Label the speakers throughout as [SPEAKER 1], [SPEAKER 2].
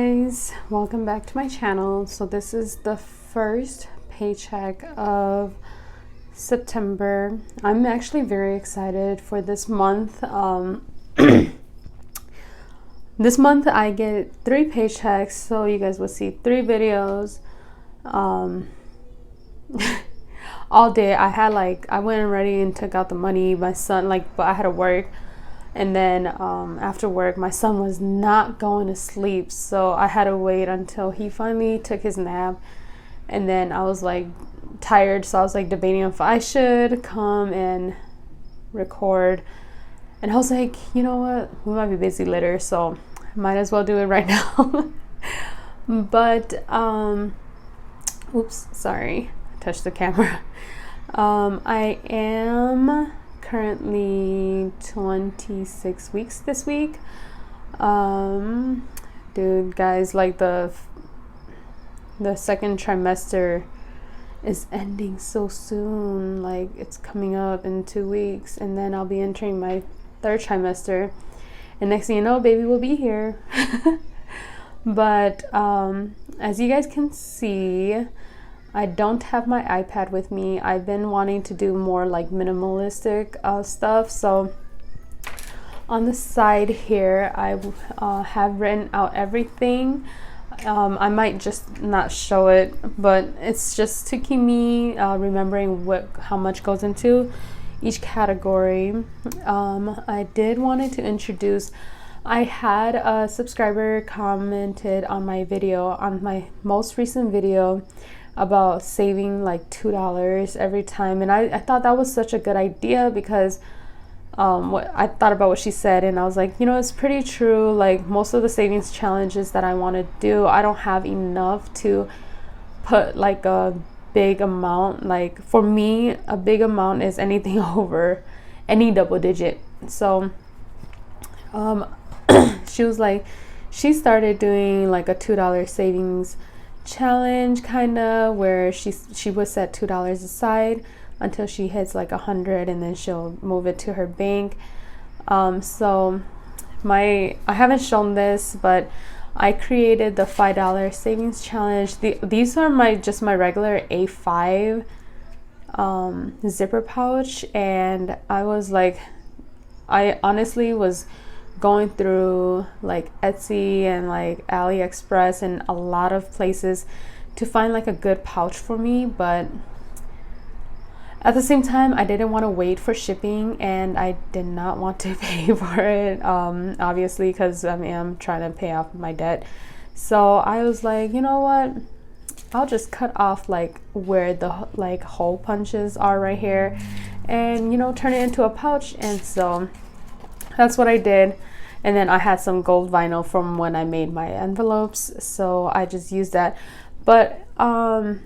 [SPEAKER 1] guys, welcome back to my channel. So this is the first paycheck of September. I'm actually very excited for this month. This month I get 3 paychecks, so you guys will see 3 videos all day. I went already and took out the money. My son, but I had to work. And then after work, my son was not going to sleep, so I had to wait until he finally took his nap. And then I was tired, so I was debating if I should come and record. And I was like, you know what, we might be busy later, so might as well do it right now. But oops, sorry, I touched the camera. I am currently 26 weeks this week. Dude, guys, the second trimester is ending so soon. It's coming up in 2 weeks, and then I'll be entering my 3rd trimester, and next thing you know, baby will be here. But as you guys can see, I don't have my iPad with me. I've been wanting to do more minimalistic stuff. So on the side here, I have written out everything. I might just not show it, but it's just to keep me remembering how much goes into each category. I did wanted to introduce, I had a subscriber commented on my video, on my most recent video, about saving $2 every time, and I thought that was such a good idea, because I thought about what she said, and I was like, it's pretty true. Most of the savings challenges that I want to do, I don't have enough to put a big amount. For me, a big amount is anything over any double digit. So she was she started doing a $2 savings challenge, where she would set $2 aside until she hits 100, and then she'll move it to her bank. So I haven't shown this, but I created the $5 savings challenge. These are my regular A5 zipper pouch, and I honestly was going through Etsy and AliExpress and a lot of places to find a good pouch for me, but at the same time I didn't want to wait for shipping, and I did not want to pay for it, obviously, because I'm trying to pay off my debt. So I was you know what, I'll just cut off where the hole punches are right here, and turn it into a pouch. And so that's what I did. And then I had some gold vinyl from when I made my envelopes, so I just used that. But yeah,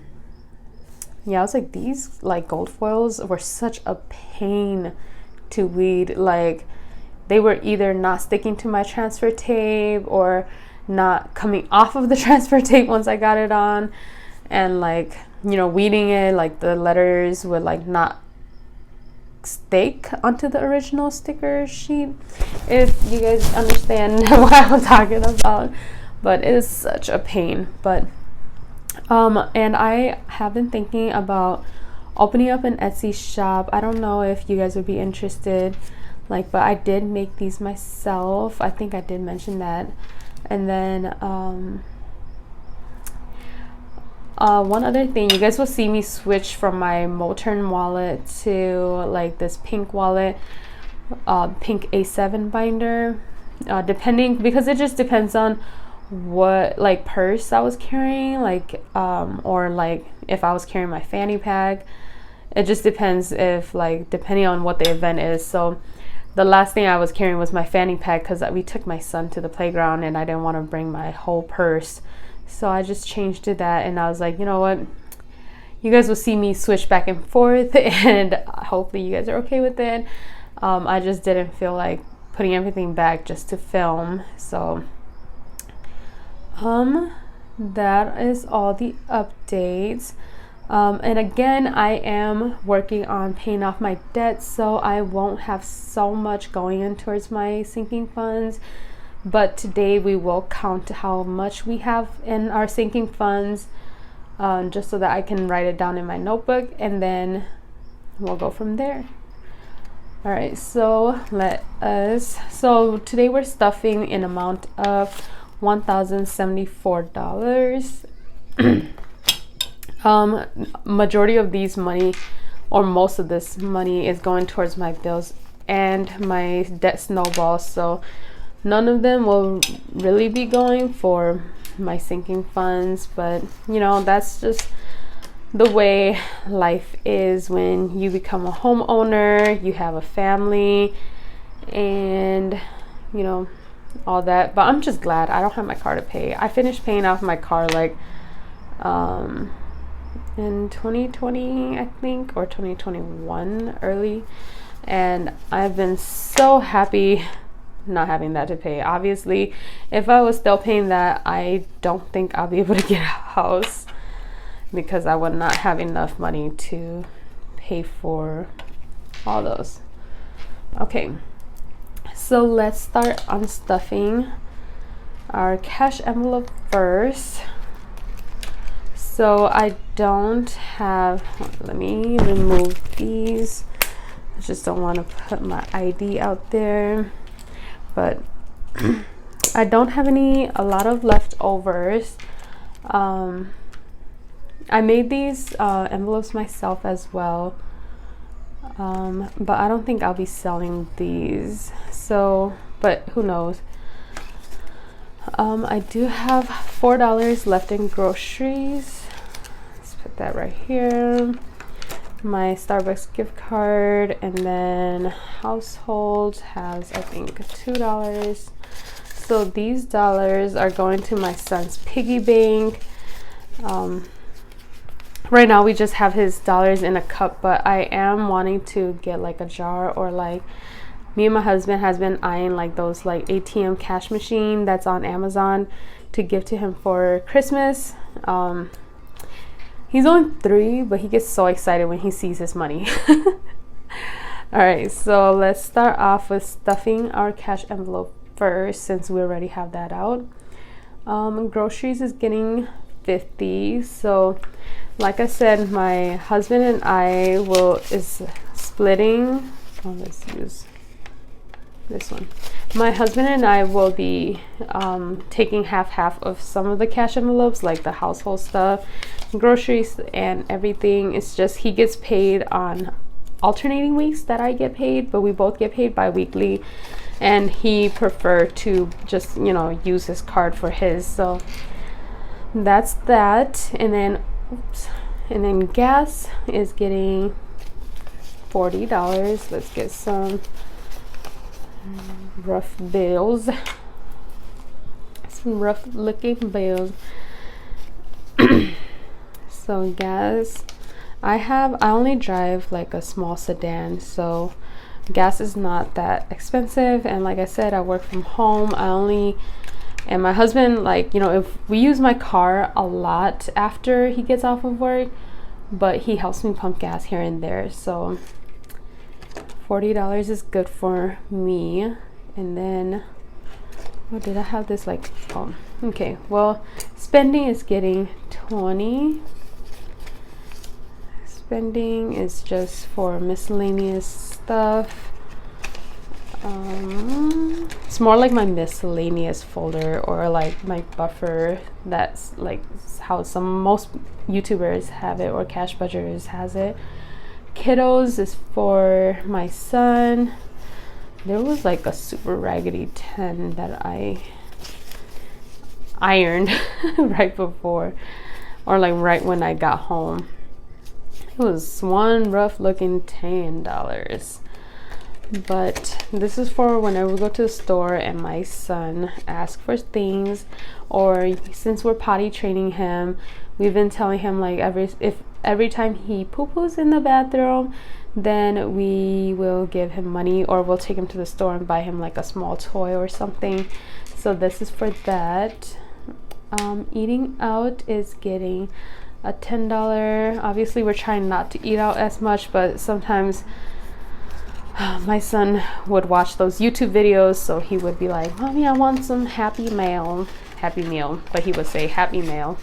[SPEAKER 1] I was these gold foils were such a pain to weed. They were either not sticking to my transfer tape or not coming off of the transfer tape once I got it on, and weeding it, the letters would not stick onto the original sticker sheet, if you guys understand what I'm talking about. But it is such a pain. But and I have been thinking about opening up an Etsy shop. I don't know if you guys would be interested, but I did make these myself. I think I did mention that. And then one other thing, you guys will see me switch from my Molten wallet to this pink wallet, pink A7 binder, depending, because it just depends on what purse I was carrying, or if I was carrying my fanny pack. It just depends if depending on what the event is. So the last thing I was carrying was my fanny pack, because we took my son to the playground and I didn't want to bring my whole purse. So I just changed to that, and I was you know what, you guys will see me switch back and forth, and hopefully you guys are okay with it. I just didn't feel like putting everything back just to film. So that is all the updates. And again, I am working on paying off my debt, so I won't have so much going in towards my sinking funds, but today we will count how much we have in our sinking funds, just so that I can write it down in my notebook, and then we'll go from there. All right, so today we're stuffing an amount of $1,074. Majority of these money, or most of this money, is going towards my bills and my debt snowball, so none of them will really be going for my sinking funds. But you know, that's just the way life is when you become a homeowner, you have a family, and you know, all that. But I'm just glad I don't have my car to pay. I finished paying off my car like in 2020, I think, or 2021 early, and I've been so happy not having that to pay. Obviously, if I was still paying that, I don't think I'll be able to get a house, because I would not have enough money to pay for all those. Okay, so let's start unstuffing our cash envelope first. So I don't have, let me remove these. I just don't want to put my ID out there, but I don't have a lot of leftovers. I made these envelopes myself as well, but I don't think I'll be selling these, so, but who knows. I do have $4 left in groceries. Let's put that right here. My Starbucks gift card, and then household has, I think, $2. So these dollars are going to my son's piggy bank. Right now we just have his dollars in a cup, but I am wanting to get like a jar, or like, me and my husband has been eyeing like those like ATM cash machine that's on Amazon to give to him for Christmas. He's only 3, but he gets so excited when he sees his money. All right, so let's start off with stuffing our cash envelope first, since we already have that out. Groceries is getting $50. So like I said, my husband and I is splitting. Let's use this one. My husband and I will be taking half of some of the cash envelopes, like the household stuff, groceries, and everything. It's just he gets paid on alternating weeks that I get paid, but we both get paid bi-weekly, and he preferred to just, you know, use his card for his. So that's that. And then gas is getting $40. Let's get some rough bills, some rough looking bills. So gas, I only drive like a small sedan, so gas is not that expensive. And like I said, I work from home. And my husband, like, you know, if we use my car a lot after he gets off of work, but he helps me pump gas here and there. So $40 is good for me. And then, oh, did I have this like, oh, okay. Well, spending is getting 20. Spending is just for miscellaneous stuff. It's more like my miscellaneous folder, or like my buffer. That's like how most YouTubers have it, or Cash Budgeters has it. Kiddos is for my son. There was like a super raggedy 10 that I ironed right before, or like right when I got home. It was one rough looking $10. But this is for whenever we go to the store and my son asks for things, or since we're potty training him, we've been telling him like every time he poo-poos in the bathroom, then we will give him money, or we'll take him to the store and buy him like a small toy or something. So this is for that. Eating out is getting a $10. Obviously we're trying not to eat out as much, but sometimes my son would watch those YouTube videos, so he would be like, "Mommy, I want some happy meal," but he would say happy meal.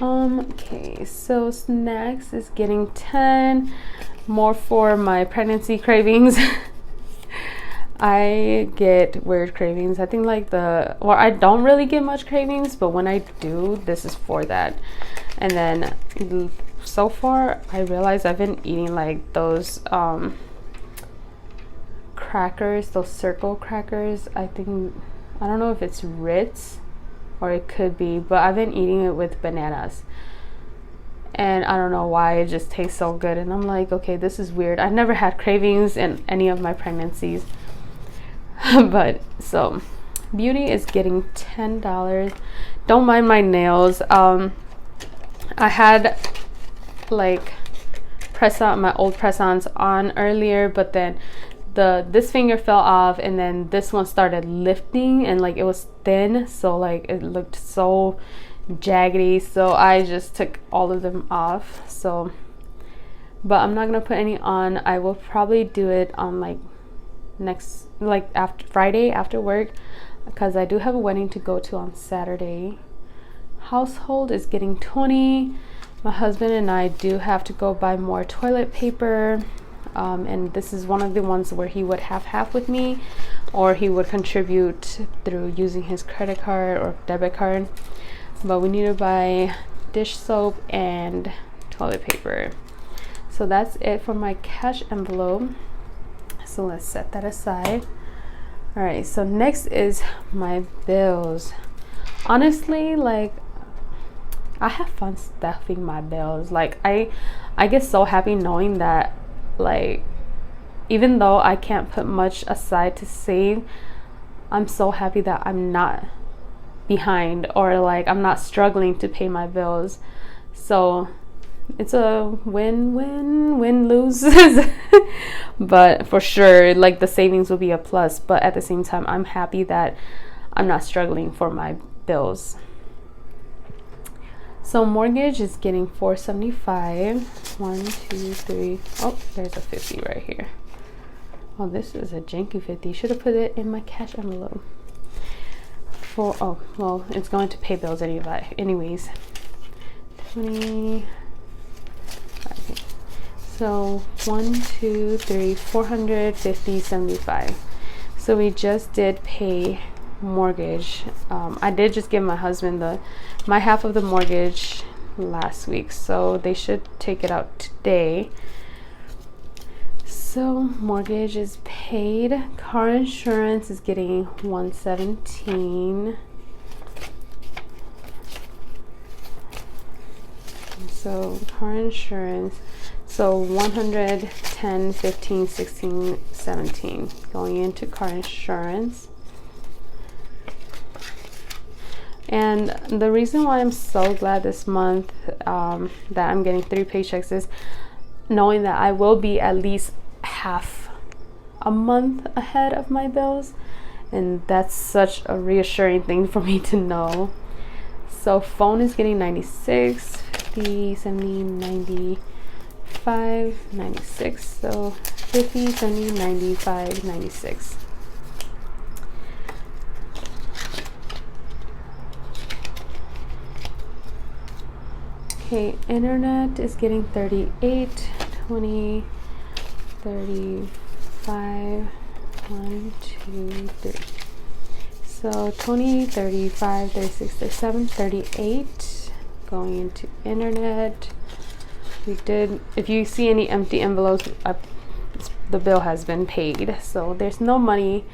[SPEAKER 1] Okay, so snacks is getting 10 more for my pregnancy cravings. I get weird cravings. I think like I don't really get much cravings, but when I do, this is for that. And then so far I realized I've been eating like those crackers, those circle crackers. I don't know if it's Ritz or it could be, but I've been eating it with bananas. And I don't know why, it just tastes so good. And I'm like, okay, this is weird. I never had cravings in any of my pregnancies. But so beauty is getting $10. Don't mind my nails. I had like my old press-ons on earlier, but then this finger fell off, and then this one started lifting, and like it was thin, so like it looked so jaggedy, so I just took all of them off. So, but I'm not gonna put any on. I will probably do it on like after Friday after work, because I do have a wedding to go to on Saturday. Household is getting 20. My husband and I do have to go buy more toilet paper, and this is one of the ones where he would have half with me, or he would contribute through using his credit card or debit card. But we need to buy dish soap and toilet paper. So that's it for my cash envelope. So let's set that aside. All right, so next is my bills. Honestly, like I have fun stuffing my bills. Like I get so happy knowing that, like, even though I can't put much aside to save, I'm so happy that I'm not behind, or like I'm not struggling to pay my bills. So it's a win-lose. But for sure, like the savings will be a plus, but at the same time I'm happy that I'm not struggling for my bills. So mortgage is getting $475. 1, 2, 3. Oh, there's a 50 right here. Oh, this is a janky 50. Should have put it in my cash envelope. Oh, well, it's going to pay bills anyways. 20. So 1, 2, 3, 450, 75. So we just did pay mortgage. I did just give my husband my half of the mortgage last week, so they should take it out today. So mortgage is paid. Car insurance is getting $117. So car insurance, so 110, 15, 16, 17 going into car insurance. And the reason why I'm so glad this month that I'm getting 3 paychecks is knowing that I will be at least half a month ahead of my bills, and that's such a reassuring thing for me to know. So phone is getting 96, 50, 70, 95, 96. So 50, 70, 95, 96. Okay, internet is getting 38, 20, 35, 1, 2, 3. So 20, 35, 36, 37, 38 going into internet. If you see any empty envelopes, the bill has been paid, so there's no money.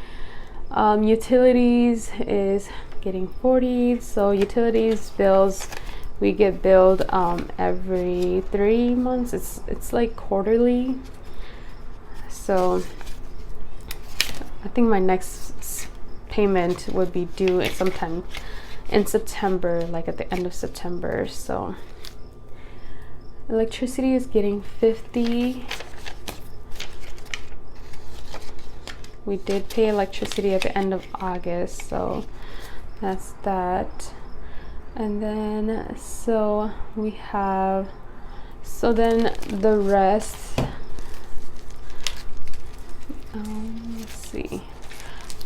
[SPEAKER 1] Utilities is getting 40. So utilities bills, we get billed every 3 months. It's like quarterly. So I think my next payment would be due sometime in September, like at the end of September. So electricity is getting 50. We did pay electricity at the end of August, so that's that. And then so we have, so then the rest let's see.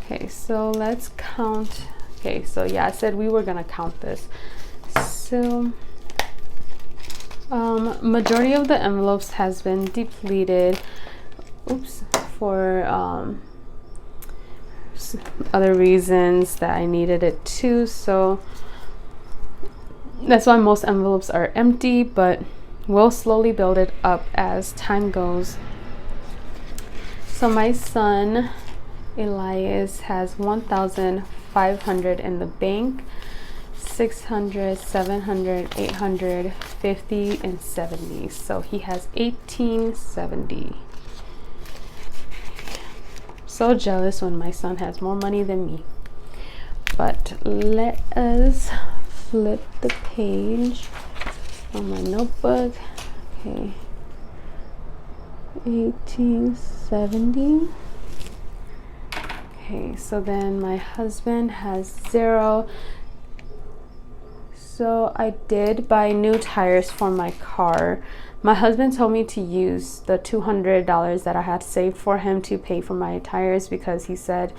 [SPEAKER 1] Okay, so let's count. Okay, so yeah, I said we were gonna count this. So majority of the envelopes has been depleted. Oops, for other reasons that I needed it too. So that's why most envelopes are empty, but we'll slowly build it up as time goes. So my son Elias has 1,500 in the bank, 600, 700, 800, 50, and 70. So he has 1870. So jealous when my son has more money than me. But let us flip the page on my notebook. Okay, 1870. Okay, so then my husband has 0. So I did buy new tires for my car. My husband told me to use the $200 that I had saved for him to pay for my tires, because he said,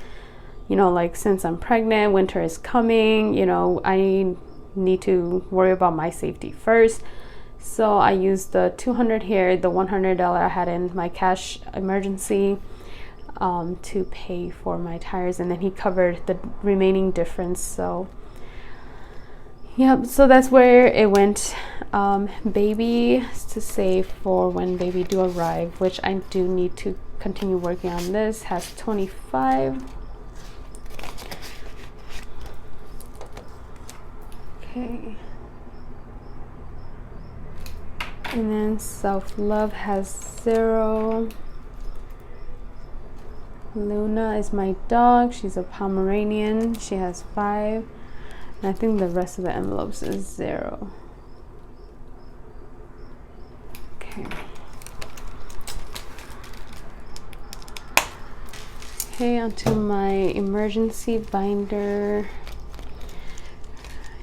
[SPEAKER 1] you know, like, since I'm pregnant, winter is coming, you know, I need to worry about my safety first. So I used the $200 here, the $100 I had in my cash emergency, to pay for my tires, and then he covered the remaining difference. So yep, so that's where it went. Baby to save for when baby do arrive, which I do need to continue working on. This has 25. Okay, and then self-love has 0. Luna is my dog. She's a Pomeranian. She has 5. And I think the rest of the envelopes is 0. Okay. Okay, onto my emergency binder.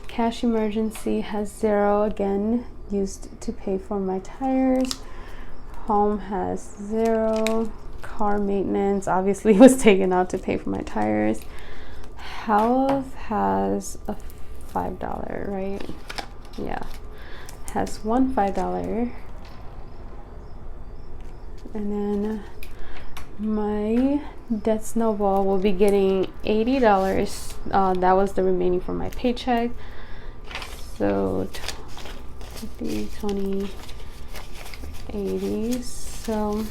[SPEAKER 1] Cash emergency has 0, again, used to pay for my tires. Home has 0. Car maintenance obviously was taken out to pay for my tires. Health has a $5, right? Yeah, has one $5. And then my debt snowball will be getting $80. That was the remaining from my paycheck. So 50, 20, 80. So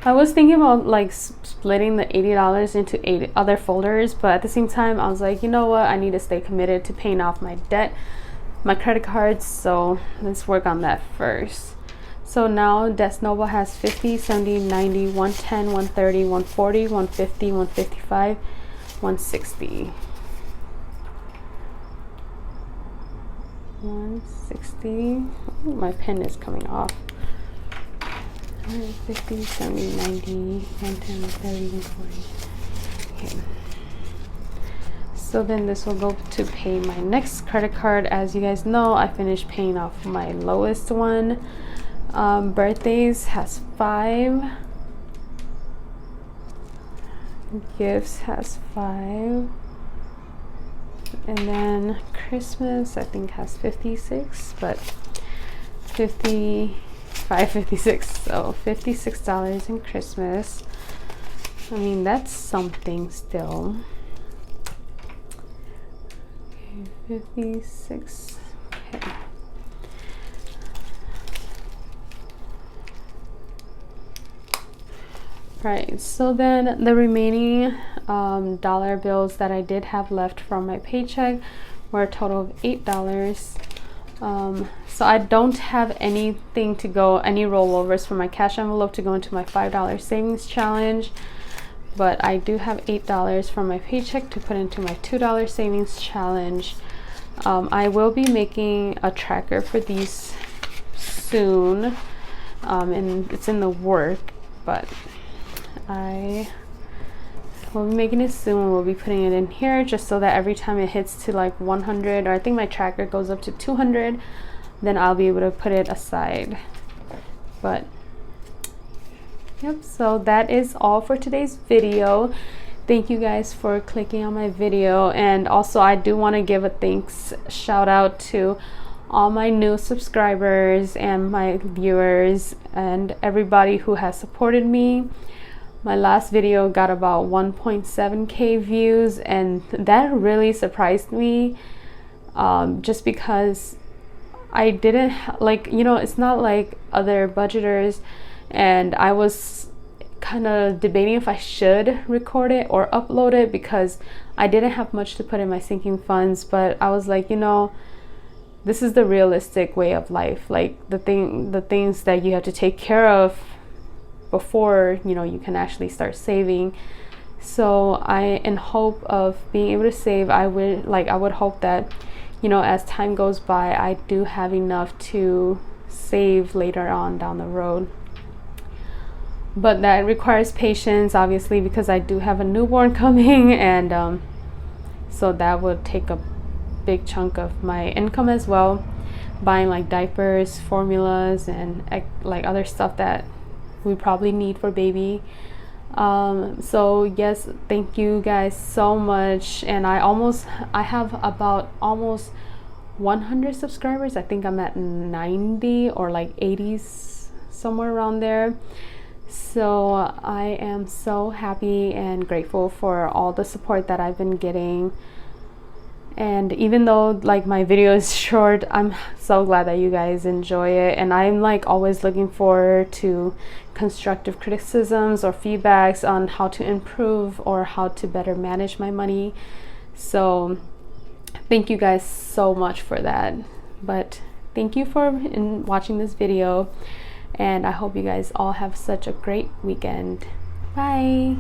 [SPEAKER 1] I was thinking about like splitting the $80 into 8 other folders, but at the same time I was like, you know what, I need to stay committed to paying off my debt, my credit cards, so let's work on that first. So now debt snowball has 50, 70, 90, 110, 130, 140, 150, 155, 160. 160. Oh, my pen is coming off. 150, 70, 90, 110, 130, 140. Okay. So then this will go to pay my next credit card. As you guys know, I finished paying off my lowest one. Birthdays has 5. Gifts has 5. And then Christmas I think has 56, but 56, so $56 in Christmas. I mean, that's something still. Okay, 56. Okay. Right, so then the remaining dollar bills that I did have left from my paycheck were a total of $8. So I don't have anything to go, any rollovers from my cash envelope to go into my $5 savings challenge, but I do have $8 from my paycheck to put into my $2 savings challenge. I will be making a tracker for these soon, and it's in the work, but I will be making it soon. We'll be putting it in here just so that every time it hits to like 100, or I think my tracker goes up to 200, then I'll be able to put it aside. But yep, so that is all for today's video. Thank you guys for clicking on my video, and also I do want to give a thanks shout out to all my new subscribers and my viewers and everybody who has supported me. My last video got about 1.7k views, and that really surprised me, just because I didn't like, you know, it's not like other budgeters, and I was kind of debating if I should record it or upload it because I didn't have much to put in my sinking funds. But I was like, you know, this is the realistic way of life, like the things that you have to take care of before, you know, you can actually start saving. So in hope of being able to save, I would hope that, you know, as time goes by, I do have enough to save later on down the road. But that requires patience, obviously, because I do have a newborn coming, and so that would take a big chunk of my income as well, buying like diapers, formulas, and like other stuff that we probably need for baby. So yes, thank you guys so much. And I have about almost 100 subscribers. I think I'm at 90 or like 80s, somewhere around there. So I am so happy and grateful for all the support that I've been getting. And even though like my video is short, I'm so glad that you guys enjoy it, and I'm like always looking forward to constructive criticisms or feedbacks on how to improve or how to better manage my money. So thank you guys so much for that. But thank you for watching this video, and I hope you guys all have such a great weekend. Bye.